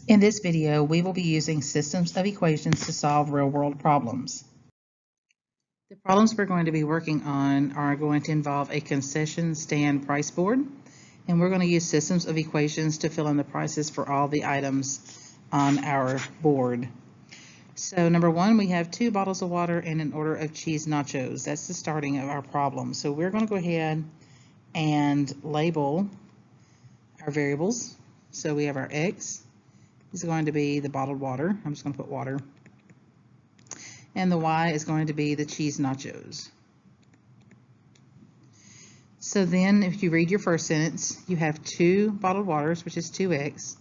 In this video, we will be using systems of equations to solve real-world problems. The problems we're going to be working on are going to involve a concession stand price board, and we're going to use systems of equations to fill in the prices for all the items on our board. So number one, we have 2 bottles of water and an order of cheese nachos. That's the starting of our problem. So we're going to go ahead and label our variables. So we have our X is going to be the bottled water. I'm just going to put water. And the Y is going to be the cheese nachos. So then if you read your first sentence, you have 2 bottled waters, which is 2X,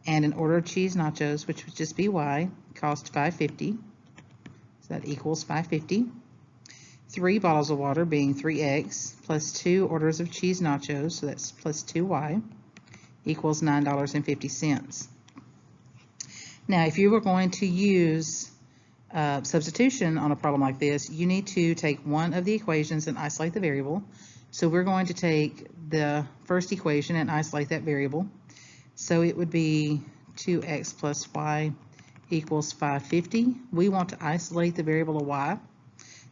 and an order of cheese nachos, which would just be Y, cost $5.50. So that equals $5.50. 3 bottles of water being 3X plus 2 orders of cheese nachos, so that's plus 2Y, equals $9.50. Now, if you were going to use substitution on a problem like this, you need to take one of the equations and isolate the variable. So we're going to take the first equation and isolate that variable. So it would be 2x plus y equals 550. We want to isolate the variable of y.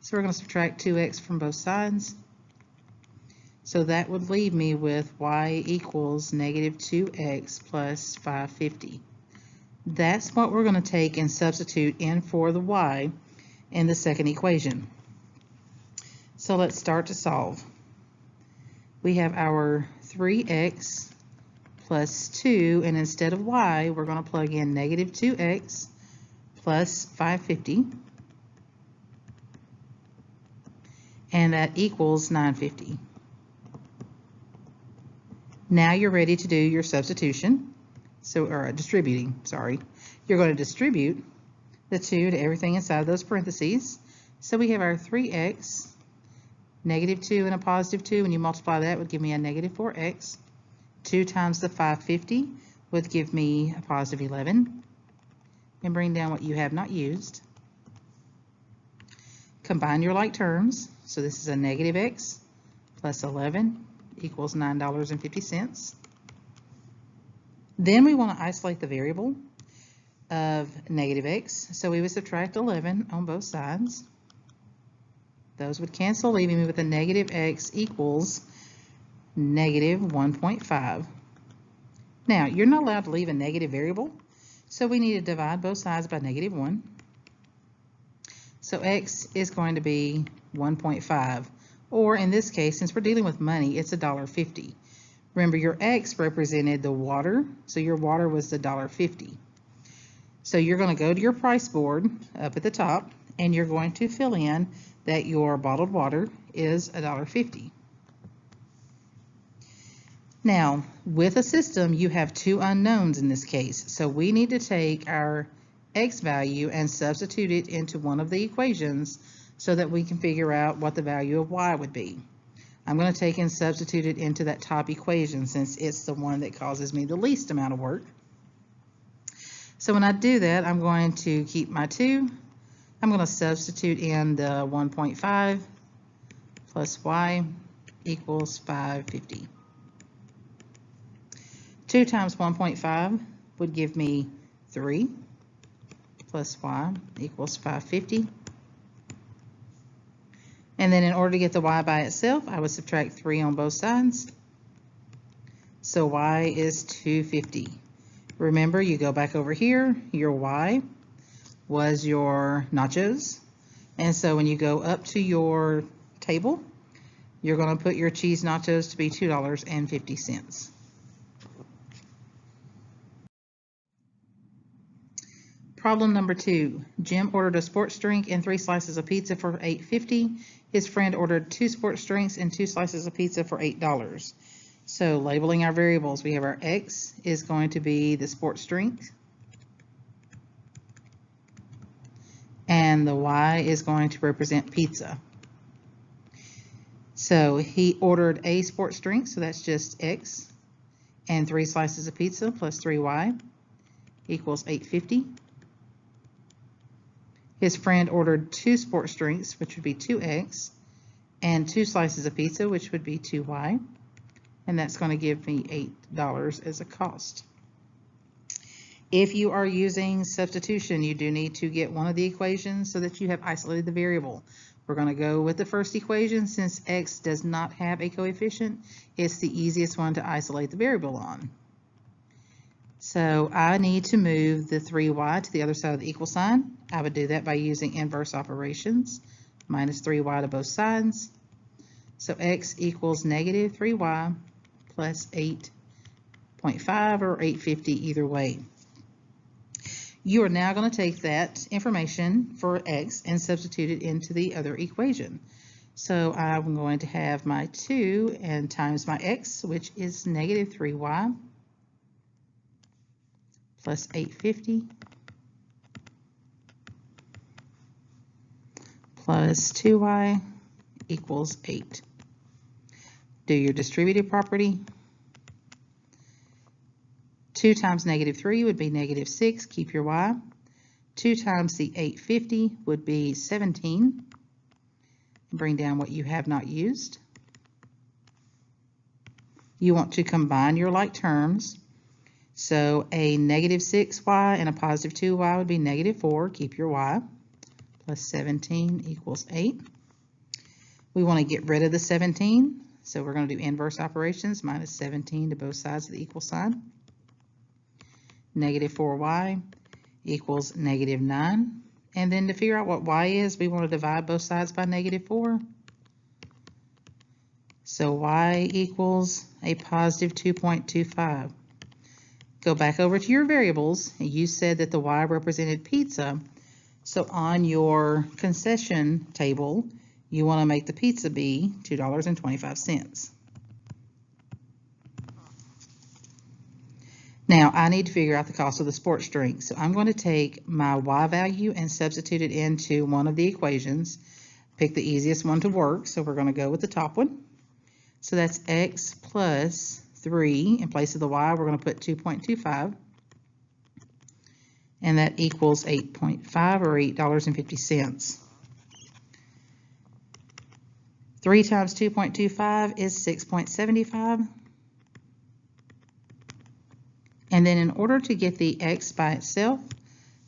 So we're going to subtract 2x from both sides. So that would leave me with y equals negative 2x plus 550. That's what we're going to take and substitute in for the y in the second equation. So let's start to solve. We have our 3x plus 2, and instead of y, we're going to plug in negative 2x plus 550, and that equals 950. Now you're ready to do your substitution. Or distributing, sorry. You're going to distribute the 2 to everything inside of those parentheses. So we have our 3x, negative 2 and a positive 2, and you multiply that would give me a negative 4x. 2 times the 550 would give me a positive 11. And bring down what you have not used. Combine your like terms. So this is a negative x plus 11 equals $9.50. Then we want to isolate the variable of negative x. So we would subtract 11 on both sides. Those would cancel, leaving me with a negative x equals negative 1.5. Now, you're not allowed to leave a negative variable, so we need to divide both sides by negative 1. So x is going to be 1.5, or in this case, since we're dealing with money, it's $1.50. Remember, your X represented the water, so your water was the $1.50. So you're going to go to your price board up at the top, and you're going to fill in that your bottled water is $1.50. Now, with a system, you have 2 unknowns in this case, so we need to take our X value and substitute it into one of the equations so that we can figure out what the value of Y would be. I'm going to take and substitute it into that top equation since it's the one that causes me the least amount of work. So when I do that, I'm going to keep my 2. I'm going to substitute in the 1.5 plus y equals 550. 2 times 1.5 would give me 3 plus y equals 550. And then in order to get the y by itself, I would subtract 3 on both sides. So y is 250. Remember, you go back over here, your y was your nachos. And so when you go up to your table, you're going to put your cheese nachos to be $2.50. Problem number 2. Jim ordered a sports drink and 3 slices of pizza for $8.50. His friend ordered 2 sports drinks and 2 slices of pizza for $8. So labeling our variables, we have our X is going to be the sports drink, and the Y is going to represent pizza. So he ordered a sports drink, so that's just X, and 3 slices of pizza plus 3Y equals $8.50. His friend ordered 2 sports drinks, which would be 2X, and 2 slices of pizza, which would be 2Y, and that's going to give me $8 as a cost. If you are using substitution, you do need to get one of the equations so that you have isolated the variable. We're going to go with the first equation. Since x does not have a coefficient, it's the easiest one to isolate the variable on. So I need to move the 3y to the other side of the equal sign. I would do that by using inverse operations, minus 3y to both sides. So x equals negative 3y plus 8.5 or 850, either way. You are now going to take that information for x and substitute it into the other equation. So I'm going to have my 2 and times my x, which is negative 3y plus 850 plus 2y equals 8. Do your distributive property. 2 times negative 3 would be negative 6, keep your y. 2 times the 850 would be 17. Bring down what you have not used. You want to combine your like terms. So a negative 6y and a positive 2y would be negative 4, keep your y, plus 17 equals 8. We want to get rid of the 17, so we're going to do inverse operations, minus 17 to both sides of the equal sign. Negative 4y equals negative 9. And then to figure out what y is, we want to divide both sides by negative 4. So y equals a positive 2.25. Go back over to your variables. You said that the y represented pizza. So on your concession table, you want to make the pizza be $2.25. Now I need to figure out the cost of the sports drink. So I'm going to take my y value and substitute it into one of the equations. Pick the easiest one to work. So we're going to go with the top one. So that's x plus 3. In place of the y, we're going to put 2.25. And that equals 8.5 or $8.50. 3 times 2.25 is 6.75. And then in order to get the x by itself,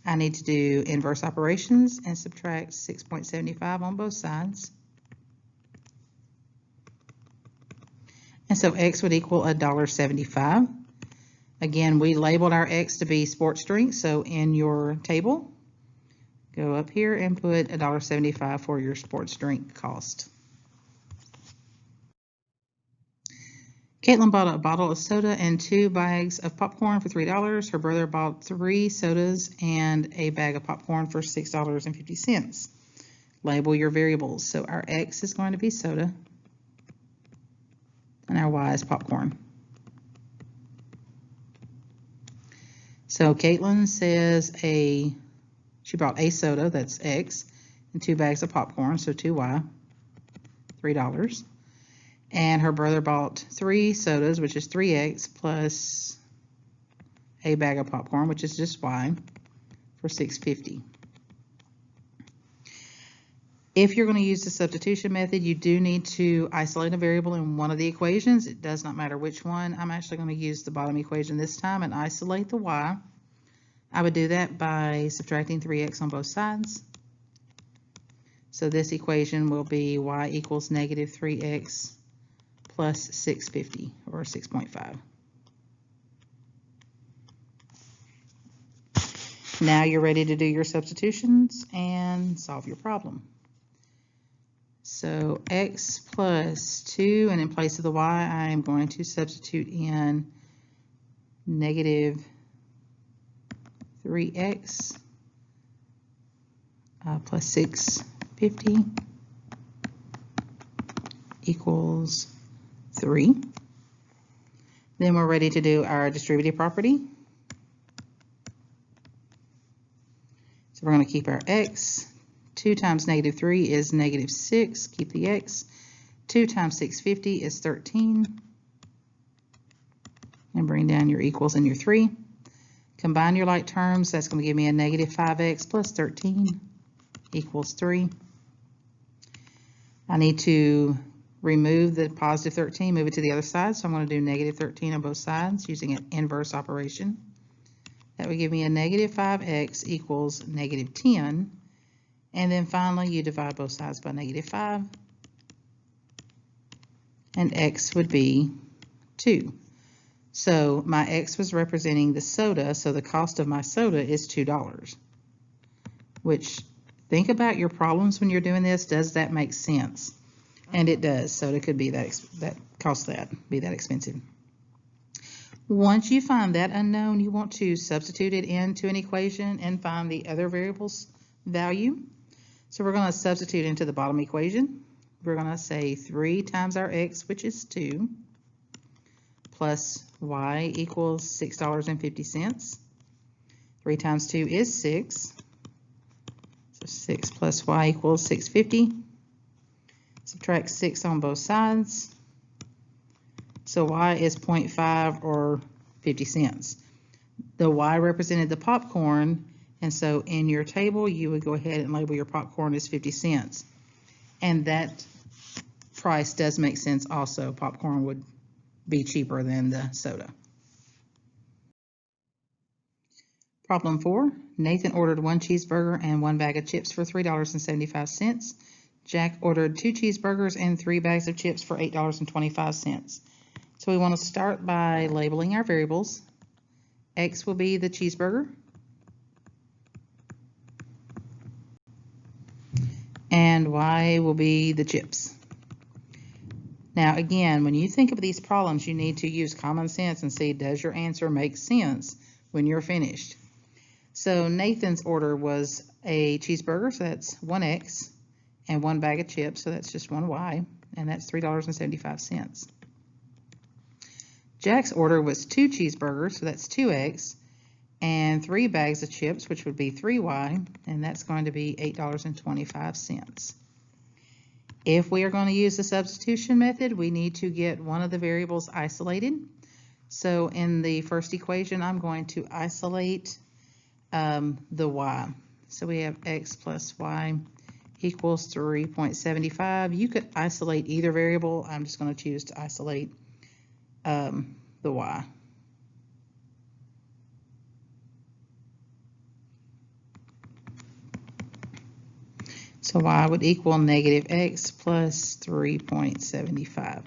I need to do inverse operations and subtract 6.75 on both sides. And so x would equal $1.75. Again, we labeled our x to be sports drink, so in your table, go up here and put $1.75 for your sports drink cost. Caitlin bought a bottle of soda and 2 bags of popcorn for $3. Her brother bought 3 sodas and a bag of popcorn for $6.50. Label your variables. So our x is going to be soda and our y is popcorn. So Caitlin says she bought a soda, that's x, and 2 bags of popcorn, so 2y, $3. And her brother bought 3 sodas, which is 3x, plus a bag of popcorn, which is just y, for $6.50. If you're going to use the substitution method, you do need to isolate a variable in one of the equations. It does not matter which one. I'm actually going to use the bottom equation this time and isolate the y. I would do that by subtracting 3x on both sides. So this equation will be y equals negative 3x plus 650, or 6.5. Now you're ready to do your substitutions and solve your problem. So x plus 2, and in place of the y, I am going to substitute in negative 3x plus 650 equals 3. Then we're ready to do our distributive property. So we're going to keep our x. 2 times negative 3 is negative 6. Keep the x. 2 times 650 is 13. And bring down your equals and your 3. Combine your like terms. That's going to give me a negative 5x plus 13 equals 3. I need to remove the positive 13, move it to the other side. So I'm going to do negative 13 on both sides using an inverse operation. That would give me a negative 5x equals negative 10. And then finally, you divide both sides by negative 5. And x would be 2. So my x was representing the soda, so the cost of my soda is $2. Which, think about your problems when you're doing this. Does that make sense? And it does. Soda could be that be that expensive. Once you find that unknown, you want to substitute it into an equation and find the other variable's value. So we're going to substitute into the bottom equation. We're going to say 3 times our x, which is 2, plus y equals $6.50. 3 times 2 is 6. So 6 plus y equals $6.50. Subtract 6 on both sides. So y is 0.5 or 50 cents. The y represented the popcorn, and so in your table you would go ahead and label your popcorn as 50 cents. And that price does make sense also. Popcorn would be cheaper than the soda. Problem 4. Nathan ordered 1 cheeseburger and 1 bag of chips for $3.75. Jack ordered 2 cheeseburgers and 3 bags of chips for $8.25. So we want to start by labeling our variables. X will be the cheeseburger. And Y will be the chips. Now again, when you think of these problems, you need to use common sense and see, does your answer make sense when you're finished? So Nathan's order was a cheeseburger, so that's 1x, and 1 bag of chips, so that's just 1y, and that's $3.75. Jack's order was 2 cheeseburgers, so that's 2x, and 3 bags of chips, which would be 3y, and that's going to be $8.25. If we are going to use the substitution method, we need to get one of the variables isolated. So in the first equation, I'm going to isolate the y. So we have x plus y equals 3.75. You could isolate either variable. I'm just going to choose to isolate the y. So y would equal negative x plus 3.75.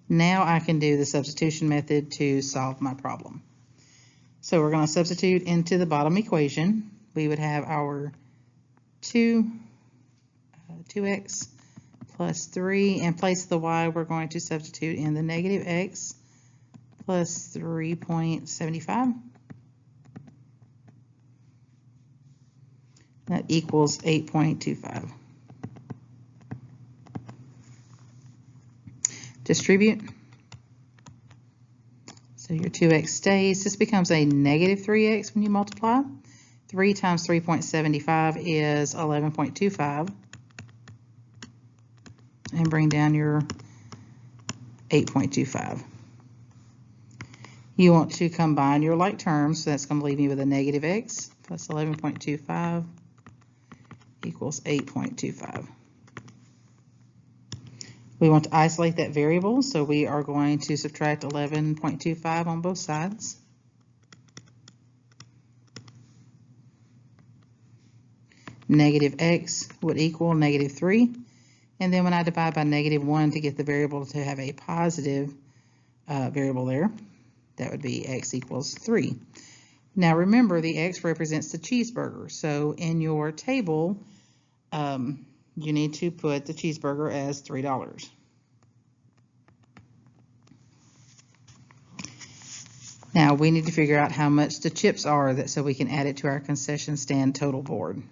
Now I can do the substitution method to solve my problem. So we're going to substitute into the bottom equation. We would have our 2x plus 3. In place of the y, we're going to substitute in the negative x plus 3.75. That equals 8.25. Distribute. So your 2x stays. This becomes a negative 3x when you multiply. 3 times 3.75 is 11.25. And bring down your 8.25. You want to combine your like terms, so that's going to leave me with a negative x plus 11.25 equals 8.25. We want to isolate that variable, so we are going to subtract 11.25 on both sides. Negative x would equal negative 3. And then when I divide by negative 1 to get the variable to have a positive variable there, that would be x equals 3. Now remember, the x represents the cheeseburger. So in your table, you need to put the cheeseburger as $3. Now we need to figure out how much the chips are so we can add it to our concession stand total board.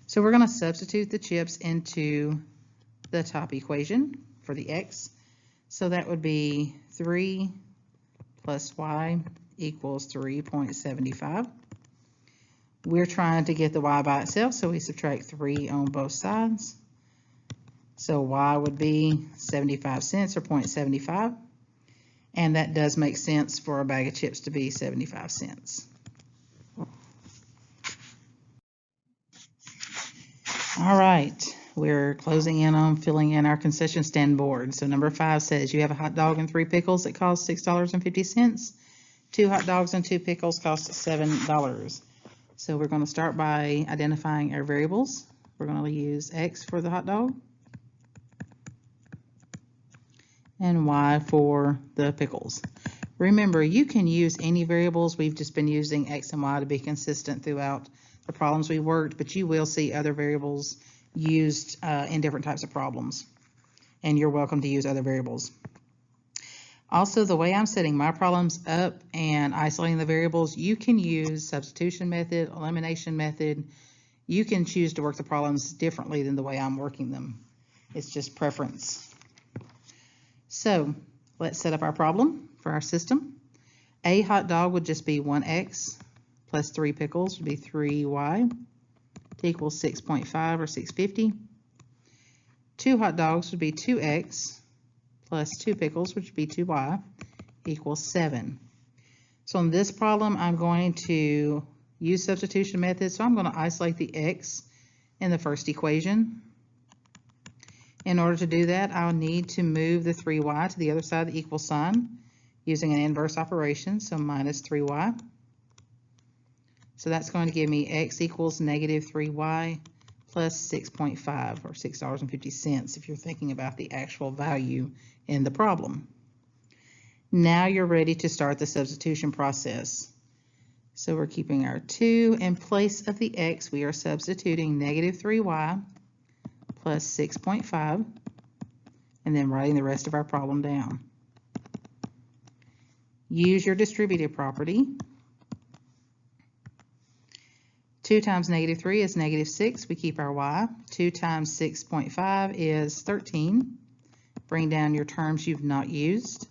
So we're going to substitute the chips into the top equation for the x. So that would be 3 plus y equals 3.75. We're trying to get the y by itself, so we subtract 3 on both sides. So y would be 75 cents or 0.75. And that does make sense for a bag of chips to be 75 cents. All right, we're closing in on filling in our concession stand board. So number 5 says you have a hot dog and 3 pickles that cost $6.50. 2 hot dogs and 2 pickles cost $7. So we're going to start by identifying our variables. We're going to use X for the hot dog and Y for the pickles. Remember, you can use any variables. We've just been using X and Y to be consistent throughout the problems we worked, but you will see other variables used in different types of problems, and you're welcome to use other variables. Also, the way I'm setting my problems up and isolating the variables, you can use substitution method, elimination method. You can choose to work the problems differently than the way I'm working them. It's just preference. So let's set up our problem for our system. A hot dog would just be 1x plus 3 pickles would be 3y to equal 6.5 or 650. 2 hot dogs would be 2x plus 2 pickles, which would be 2y, equals 7. So in this problem, I'm going to use substitution method. So I'm going to isolate the x in the first equation. In order to do that, I'll need to move the 3y to the other side of the equal sign using an inverse operation, so minus 3y. So that's going to give me x equals negative 3y plus 6.5 or $6.50 if you're thinking about the actual value in the problem. Now you're ready to start the substitution process. So we're keeping our 2 in place of the x. We are substituting negative 3y plus 6.5 and then writing the rest of our problem down. Use your distributive property. 2 times negative 3 is negative 6. We keep our y. 2 times 6.5 is 13. Bring down your terms you've not used.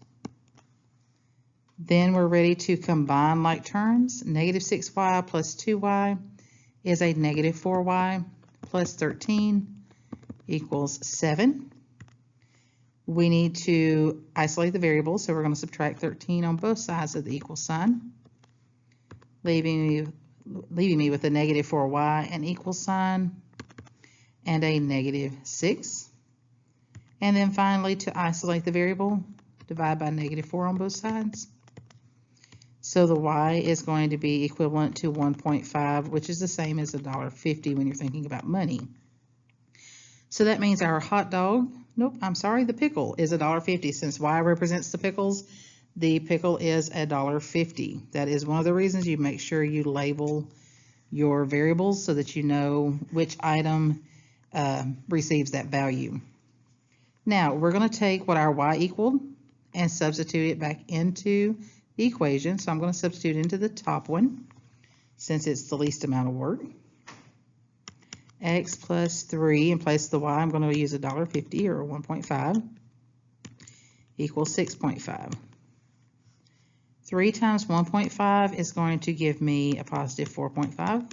Then we're ready to combine like terms. Negative 6y plus 2y is a negative 4y plus 13 equals 7. We need to isolate the variables, so we're going to subtract 13 on both sides of the equal sign, leaving me with a negative 4y and equal sign and a negative 6. And then finally, to isolate the variable, divide by negative 4 on both sides. So the y is going to be equivalent to 1.5, which is the same as $1.50 when you're thinking about money. So that means our hot dog, the pickle is $1.50. Since y represents the pickles, the pickle is $1.50. That is one of the reasons you make sure you label your variables so that you know which item receives that value. Now we're going to take what our y equaled and substitute it back into the equation. So I'm going to substitute into the top one since it's the least amount of work. X plus 3 in place of the y, I'm going to use $1.50 or 1.5 equals 6.5. 3 times 1.5 is going to give me a positive 4.5.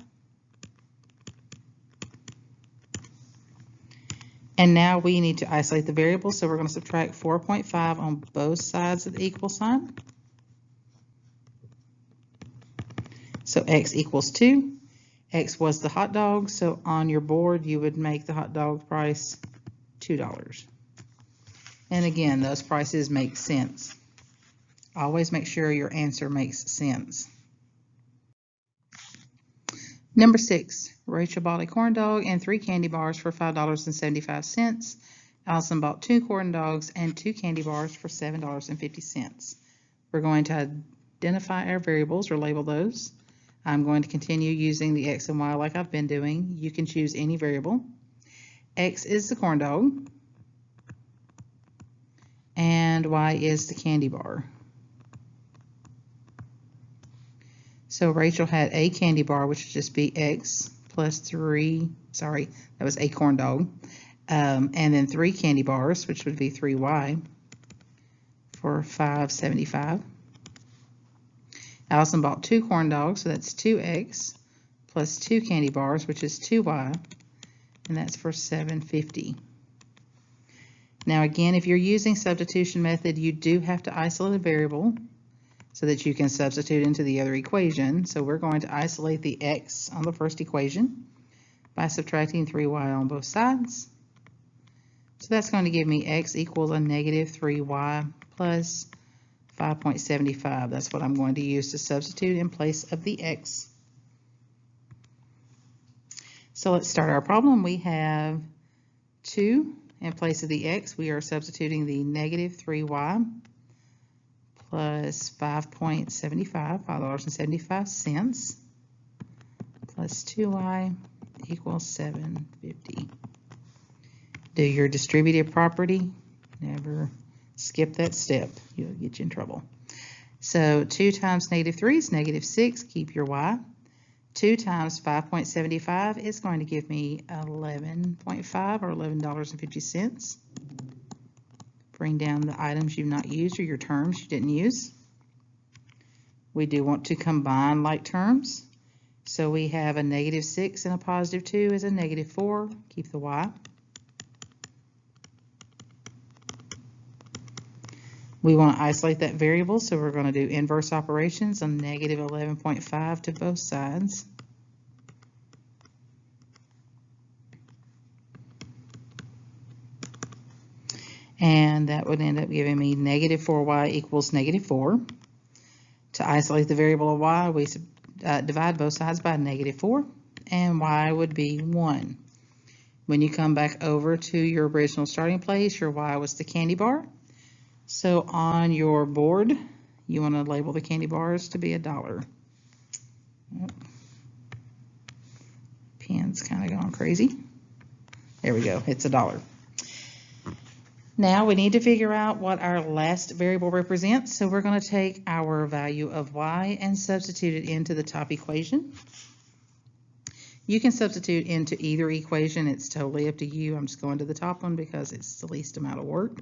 And now we need to isolate the variable, so we're going to subtract 4.5 on both sides of the equal sign. So x equals 2. X was the hot dog, so on your board you would make the hot dog price $2. And again, those prices make sense. Always make sure your answer makes sense. Number 6, Rachel bought a corn dog and 3 candy bars for $5.75. Allison bought 2 corn dogs and 2 candy bars for $7.50. We're going to identify our variables or label those. I'm going to continue using the x and y like I've been doing. You can choose any variable. X is the corn dog and y is the candy bar. So Rachel had a candy bar, which would just be x plus 3, sorry, that was a corn dog, and then 3 candy bars, which would be 3y for $5.75. Allison bought 2 corn dogs, so that's 2x plus 2 candy bars, which is 2y, and that's for $7.50. Now again, if you're using substitution method, you do have to isolate a variable so that you can substitute into the other equation. So we're going to isolate the x on the first equation by subtracting 3y on both sides. So that's going to give me x equals a negative 3y plus 5.75. That's what I'm going to use to substitute in place of the x. So let's start our problem. We have 2 in place of the x. We are substituting the negative 3y plus 5.75, $5.75, plus 2y equals 750. Do your distributive property. Never skip that step. You'll get you in trouble. So 2 times negative 3 is negative 6. Keep your y. 2 times 5.75 is going to give me 11.5 or $11.50. Bring down the items you've not used or your terms you didn't use. We do want to combine like terms. So we have a negative 6 and a positive 2 is a negative 4. Keep the y. We want to isolate that variable, so we're going to do inverse operations on negative 11.5 to both sides. And that would end up giving me negative 4y equals negative 4. To isolate the variable of y, we divide both sides by negative 4, and y would be 1. When you come back over to your original starting place, your y was the candy bar. So on your board, you want to label the candy bars to be $1. Pen's kind of going crazy. There we go, it's $1. Now we need to figure out what our last variable represents. So we're going to take our value of y and substitute it into the top equation. You can substitute into either equation. It's totally up to you. I'm just going to the top one because it's the least amount of work.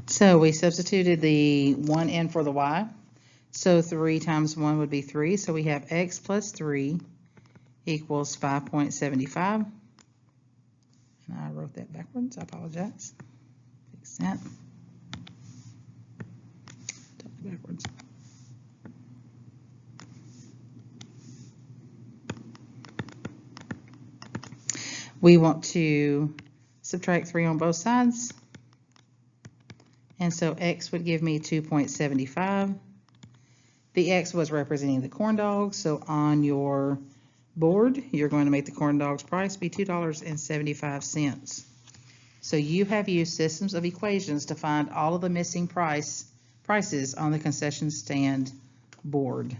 So we substituted the 1 in for the y. So 3 times 1 would be 3. So we have x plus 3 equals 5.75. And I wrote that backwards. I apologize. Fix that. Totally backwards. We want to subtract 3 on both sides. And so x would give me 2.75. The x was representing the corn dogs, so on your board, you're going to make the corn dogs price be $2.75. So you have used systems of equations to find all of the missing prices on the concession stand board.